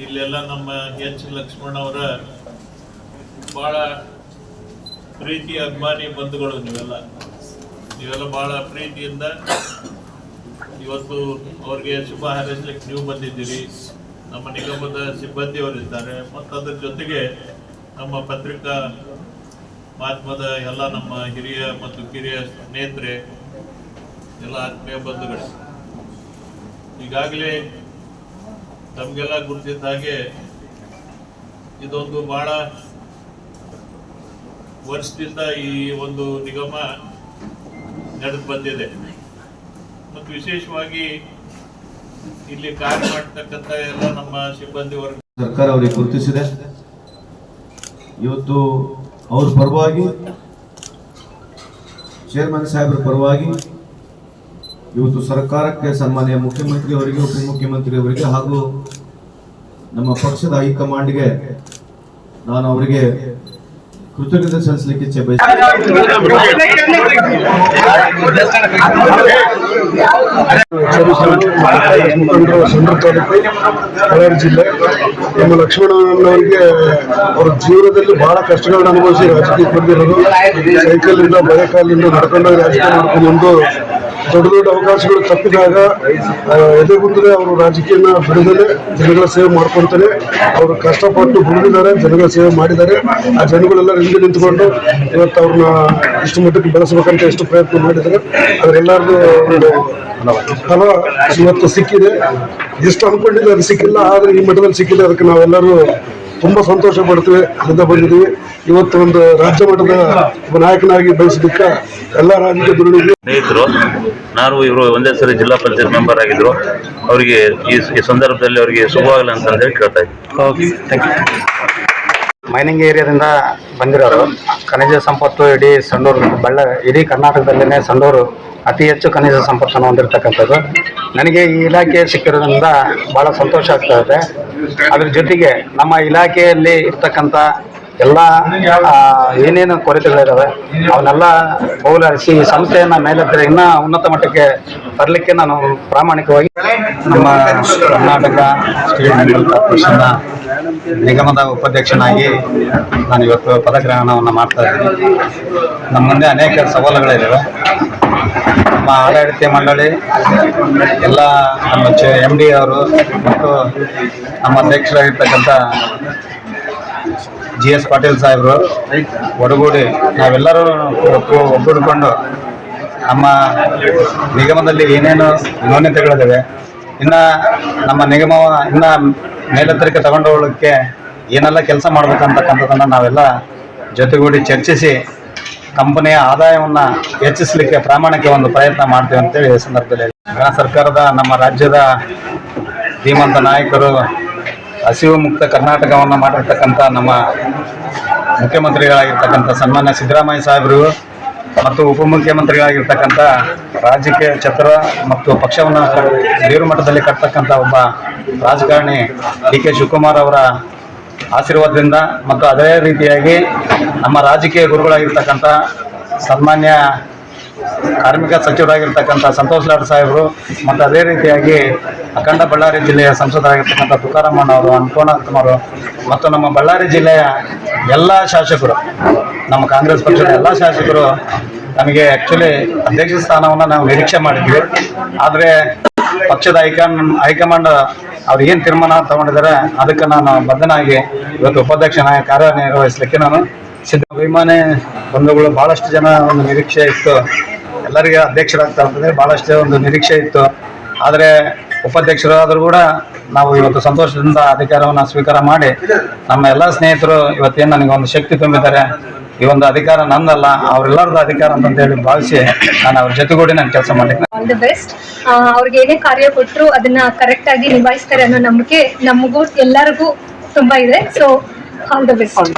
ಇಲ್ಲೆಲ್ಲ ನಮ್ಮ ಎಚ್ ಲಕ್ಷ್ಮಣ್ ಅವರ ಭಾಳ ಪ್ರೀತಿ ಅಭಿಮಾನಿ ಬಂಧುಗಳು. ನೀವೆಲ್ಲ ಭಾಳ ಪ್ರೀತಿಯಿಂದ ಇವತ್ತು ಅವ್ರಿಗೆ ಶುಭ ಹಾರೈಸಲಿಕ್ಕೆ ನೀವು ಬಂದಿದ್ದೀರಿ. ನಮ್ಮ ನಿಗಮದ ಸಿಬ್ಬಂದಿಯವರಿದ್ದಾರೆ ಮತ್ತು ಅದರ ಜೊತೆಗೆ ನಮ್ಮ ಪತ್ರಿಕಾ ಮಾಧ್ಯಮದ ಎಲ್ಲ ನಮ್ಮ ಹಿರಿಯ ಮತ್ತು ಕಿರಿಯ ಸ್ನೇಹಿತರೆ, ಎಲ್ಲ ಆತ್ಮೀಯ ಬಂಧುಗಳೇ, ಈಗಾಗಲೇ ನಮಗೆಲ್ಲ ಗುರುತಿದ್ದ ಹಾಗೆ ಇದೊಂದು ಬಹಳ ವರ್ಷದಿಂದ ಈ ಒಂದು ನಿಗಮ ನಡೆದು ಬಂದಿದೆ ಮತ್ತು ವಿಶೇಷವಾಗಿ ಇಲ್ಲಿ ಕಾರ್ಯ ಮಾಡ್ತಕ್ಕಂಥ ಎಲ್ಲ ನಮ್ಮ ಸಿಬ್ಬಂದಿ ವರ್ಗ ಸರ್ಕಾರ ಅವರಿಗೆ ಗುರುತಿಸಿದೆ. ಇವತ್ತು ಅವ್ರ ಪರವಾಗಿ, ಚೇರ್ಮನ್ ಸಾಹೇಬ್ರ ಪರವಾಗಿ ಇವತ್ತು ಸರ್ಕಾರಕ್ಕೆ, ಸನ್ಮಾನ್ಯ ಮುಖ್ಯಮಂತ್ರಿ ಅವರಿಗೆ, ಉಪಮುಖ್ಯಮಂತ್ರಿ ಅವರಿಗೆ ಹಾಗೂ ನಮ್ಮ ಪಕ್ಷದ ಹೈಕಮಾಂಡ್ಗೆ ನಾನು ಅವರಿಗೆ ಕೃತಜ್ಞತೆ ಸಲ್ಲಿಸಲಿಕ್ಕೆ ಇಚ್ಛೆ ಬಯಸ್ತೇನೆ. ಬಳ್ಳಾರಿ ಜಿಲ್ಲೆ ನಮ್ಮ ಲಕ್ಷ್ಮಣನವರಿಗೆ ಅವರ ಜೀವನದಲ್ಲಿ ಬಹಳ ಕಷ್ಟಗಳನ್ನ ಅನುಭವಿಸಿ ರಾಜಕೀಯಕ್ಕೆ ಬಂದಿರೋದು. ಸೈಕಲ್ನಿಂದ ಬಳೆಕಾಲಿನಿಂದ ನಡ್ಕೊಂಡೋಗಿ ರಾಜಕೀಯ ಮಾಡ್ಕೊಂಡು ದೊಡ್ಡ ದೊಡ್ಡ ಅವಕಾಶಗಳು ತಪ್ಪಿದಾಗ ಎದೆಗುಂದಲೇ ಅವರು ರಾಜಕೀಯನ ಬಿಡದಲ್ಲೇ ಜನಗಳ ಸೇವೆ ಮಾಡ್ಕೊಳ್ತಾರೆ. ಅವರು ಕಷ್ಟಪಟ್ಟು ದುಡಿದಿದ್ದಾರೆ, ಜನಗಳ ಸೇವೆ ಮಾಡಿದ್ದಾರೆ. ಆ ಜನಗಳೆಲ್ಲ ಹಿಂದೆ ನಿಂತುಕೊಂಡು ಇವತ್ತು ಅವ್ರನ್ನ ಇಷ್ಟು ಮಟ್ಟಕ್ಕೆ ಬೆಳೆಸಬೇಕಂತ ಎಷ್ಟು ಪ್ರಯತ್ನ ಮಾಡಿದ್ದಾರೆ. ಅದರೆಲ್ಲರಿಗೂ ಒಂದು ಫಲ ಇವತ್ತು ಸಿಕ್ಕಿದೆ. ಎಷ್ಟು ಅನ್ಕೊಂಡಿದೆ ಅದು ಸಿಕ್ಕಿಲ್ಲ, ಆದರೆ ಈ ಮಟ್ಟದಲ್ಲಿ ಸಿಕ್ಕಿದೆ. ಅದಕ್ಕೆ ನಾವೆಲ್ಲರೂ ತುಂಬಾ ಸಂತೋಷ ಪಡ್ತೀವಿ. ಅಲ್ಲಿಂದ ಬಂದಿದ್ದೀವಿ. ಇವತ್ತು ಒಂದು ರಾಜ್ಯ ಮಟ್ಟದ ಒಬ್ಬ ನಾಯಕನಾಗಿ ಬೆಳೆಸಲಿಕ್ಕೆ ಎಲ್ಲ ರಾಜಕೀಯ ದುಡಿದು ಸ್ನೇಹಿತರು, ನಾನು ಇವರು ಒಂದೇ ಸರಿ ಜಿಲ್ಲಾ ಪಂಚಾಯತ್ ಮೆಂಬರ್ ಆಗಿದ್ರು. ಅವರಿಗೆ ಈ ಸಂದರ್ಭದಲ್ಲಿ ಅವರಿಗೆ ಶುಭವಾಗಲಿ ಅಂತ ಹೇಳಿ ಕೇಳ್ತಾ ಇದ್ದೀನಿ. ಮೈನಿಂಗ್ ಏರಿಯಾದಿಂದ ಬಂದಿರೋರು. ಖನಿಜ ಸಂಪತ್ತು ಇಡೀ ಸಂಡೂರು, ಇಡೀ ಕರ್ನಾಟಕದಲ್ಲೇ ಸಂಡೂರು ಅತಿ ಹೆಚ್ಚು ಖನಿಜ ಸಂಪತ್ತನ್ನು ಹೊಂದಿರತಕ್ಕಂಥದ್ದು. ನನಗೆ ಈ ಇಲಾಖೆ ಸಿಕ್ಕಿರೋದ್ರಿಂದ ಭಾಳ ಸಂತೋಷ ಆಗ್ತಾ ಇದೆ. ಅದ್ರ ಜೊತೆಗೆ ನಮ್ಮ ಇಲಾಖೆಯಲ್ಲಿ ಇರ್ತಕ್ಕಂಥ ಎಲ್ಲ ಏನೇನು ಕೊರತೆಗಳಿದ್ದಾವೆ ಅವನ್ನೆಲ್ಲ ಹೋಗಲಾಡಿಸಿ ಈ ಸಂಸ್ಥೆಯನ್ನು ಮೇಲೆತ್ತಿರ ಇನ್ನೂ ಉನ್ನತ ಮಟ್ಟಕ್ಕೆ ತರಲಿಕ್ಕೆ ನಾನು ಪ್ರಾಮಾಣಿಕವಾಗಿ ನಮ್ಮ ಕರ್ನಾಟಕ ಸ್ಟೇಟ್ ಮೆಡಿಕಲ್ ಕಾರ್ಪೊರೇಷನ್ನ ನಿಗಮದ ಉಪಾಧ್ಯಕ್ಷನಾಗಿ ನಾನು ಇವತ್ತು ಪದಗ್ರಹಣವನ್ನು ಮಾಡ್ತಾ ಇದ್ದೀನಿ. ನಮ್ಮ ಮುಂದೆ ಅನೇಕ ಸವಾಲುಗಳಿದ್ದಾವೆ. ನಮ್ಮ ಆಡಳಿತ ಮಂಡಳಿ ಎಲ್ಲ ನಮ್ಮ MD ಅವರು ಮತ್ತು ನಮ್ಮ ಅಧ್ಯಕ್ಷರಾಗಿರ್ತಕ್ಕಂಥ GS ಪಾಟೀಲ್ ಸಾಹೇಬರು ಒಡಗೂಡಿ ನಾವೆಲ್ಲರೂ ಒಗ್ಗೂಡಿಕೊಂಡು ನಮ್ಮ ನಿಗಮದಲ್ಲಿ ಏನೇನು ನ್ಯೂನತೆಗಳಿದ್ದಾವೆ, ಇನ್ನು ನಮ್ಮ ನಿಗಮ ಇನ್ನು ಮೇಲೆತ್ತರಕ್ಕೆ ತಗೊಂಡು ಹೋಗಲಿಕ್ಕೆ ಏನೆಲ್ಲ ಕೆಲಸ ಮಾಡ್ಬೇಕಂತಕ್ಕಂಥದ್ದನ್ನು ನಾವೆಲ್ಲ ಜೊತೆಗೂಡಿ ಚರ್ಚಿಸಿ ಕಂಪನಿಯ ಆದಾಯವನ್ನು ಹೆಚ್ಚಿಸಲಿಕ್ಕೆ ಪ್ರಾಮಾಣಿಕ ಒಂದು ಪ್ರಯತ್ನ ಮಾಡ್ತೀವಿ ಅಂತೇಳಿ ಈ ಸಂದರ್ಭದಲ್ಲಿ ಸರ್ಕಾರದ, ನಮ್ಮ ರಾಜ್ಯದ ಧೀಮಂತ ನಾಯಕರು, ಹಸಿವು ಮುಕ್ತ ಕರ್ನಾಟಕವನ್ನು ಮಾಡಿರ್ತಕ್ಕಂಥ ನಮ್ಮ ಮುಖ್ಯಮಂತ್ರಿಗಳಾಗಿರ್ತಕ್ಕಂಥ ಸನ್ಮಾನ್ಯ ಸಿದ್ದರಾಮಯ್ಯ ಸಾಹೇಬರು ಮತ್ತು ಉಪಮುಖ್ಯಮಂತ್ರಿಗಳಾಗಿರ್ತಕ್ಕಂಥ ರಾಜಕೀಯ ಚತುರ ಮತ್ತು ಪಕ್ಷವನ್ನು ಬೇರು ಮಟ್ಟದಲ್ಲಿ ಕಟ್ತಕ್ಕಂಥ ಒಬ್ಬ ರಾಜಕಾರಣಿ DK ಶಿವಕುಮಾರ್ ಅವರ ಆಶೀರ್ವಾದದಿಂದ ಮತ್ತು ಅದೇ ರೀತಿಯಾಗಿ ನಮ್ಮ ರಾಜಕೀಯ ಗುರುಗಳಾಗಿರ್ತಕ್ಕಂಥ ಸನ್ಮಾನ್ಯ ಕಾರ್ಮಿಕ ಸಚಿವರಾಗಿರ್ತಕ್ಕಂಥ ಸಂತೋಷ್ ಲಾಡ್ ಸಾಹೇಬರು ಮತ್ತು ಅದೇ ರೀತಿಯಾಗಿ ಅಖಂಡ ಬಳ್ಳಾರಿ ಜಿಲ್ಲೆಯ ಸಂಸದರಾಗಿರ್ತಕ್ಕಂಥ ತುಕಾರಾಮಣ್ಣ ಅವರು, ಅನ್ನಪೂರ್ಣಕುಮಾರು ಮತ್ತು ನಮ್ಮ ಬಳ್ಳಾರಿ ಜಿಲ್ಲೆಯ ಎಲ್ಲ ಶಾಸಕರು, ನಮ್ಮ ಕಾಂಗ್ರೆಸ್ ಪಕ್ಷದ ಎಲ್ಲ ಶಾಸಕರು ನಮಗೆ ಆ್ಯಕ್ಚುಲಿ ಅಧ್ಯಕ್ಷ ಸ್ಥಾನವನ್ನು ನಾವು ನಿರೀಕ್ಷೆ ಮಾಡಿದ್ವಿ. ಆದರೆ ಪಕ್ಷದ ಹೈಕಮಾಂಡ್ ಅವ್ರು ಏನು ತೀರ್ಮಾನ ತಗೊಂಡಿದ್ದಾರೆ ಅದಕ್ಕೆ ನಾನು ಬದ್ಧನಾಗಿ ಇವತ್ತು ಉಪಾಧ್ಯಕ್ಷನಾಗಿ ಕಾರ್ಯನಿರ್ವಹಿಸಲಿಕ್ಕೆ ನಾನು ಸಿದ್ಧ. ಅಭಿಮಾನಿ ಬಂಧುಗಳು ಭಾಳಷ್ಟು ಜನ ಒಂದು ನಿರೀಕ್ಷೆ ಇತ್ತು, ಎಲ್ಲರಿಗೆ ಅಧ್ಯಕ್ಷರಾಗ್ತಾ ಇರ್ತದೆ, ಭಾಳಷ್ಟು ಒಂದು ನಿರೀಕ್ಷೆ ಇತ್ತು. ಆದರೆ ಉಪಾಧ್ಯಕ್ಷರಾದರೂ ಕೂಡ ನಾವು ಇವತ್ತು ಸಂತೋಷದಿಂದ ಅಧಿಕಾರವನ್ನು ಸ್ವೀಕಾರ ಮಾಡಿ ನಮ್ಮ ಎಲ್ಲ ಸ್ನೇಹಿತರು ಇವತ್ತೇನು ನನಗೆ ಒಂದು ಶಕ್ತಿ ತುಂಬಿದ್ದಾರೆ. ಈ ಒಂದು ಅಧಿಕಾರ ನಂದಲ್ಲ, ಅವರೆಲ್ಲರದ್ದು ಅಧಿಕಾರ ಅಂತೇಳಿ ಭಾವಿಸಿ ನಾನು ಅವ್ರ ಜೊತೆಗೂಡಿ ನಾನು ಕೆಲಸ ಮಾಡಿದ್ದೆ. All the best. ಅವ್ರಿಗೆ ಏನೇ ಕಾರ್ಯ ಕೊಟ್ಟರು ಅದನ್ನ ಕರೆಕ್ಟ್ ಆಗಿ ನಿಭಾಯಿಸ್ತಾರೆ ಅನ್ನೋ ನಂಬಿಕೆ ನಮಗೂ ಎಲ್ಲರಿಗೂ ತುಂಬಾ ಇದೆ. So all the best.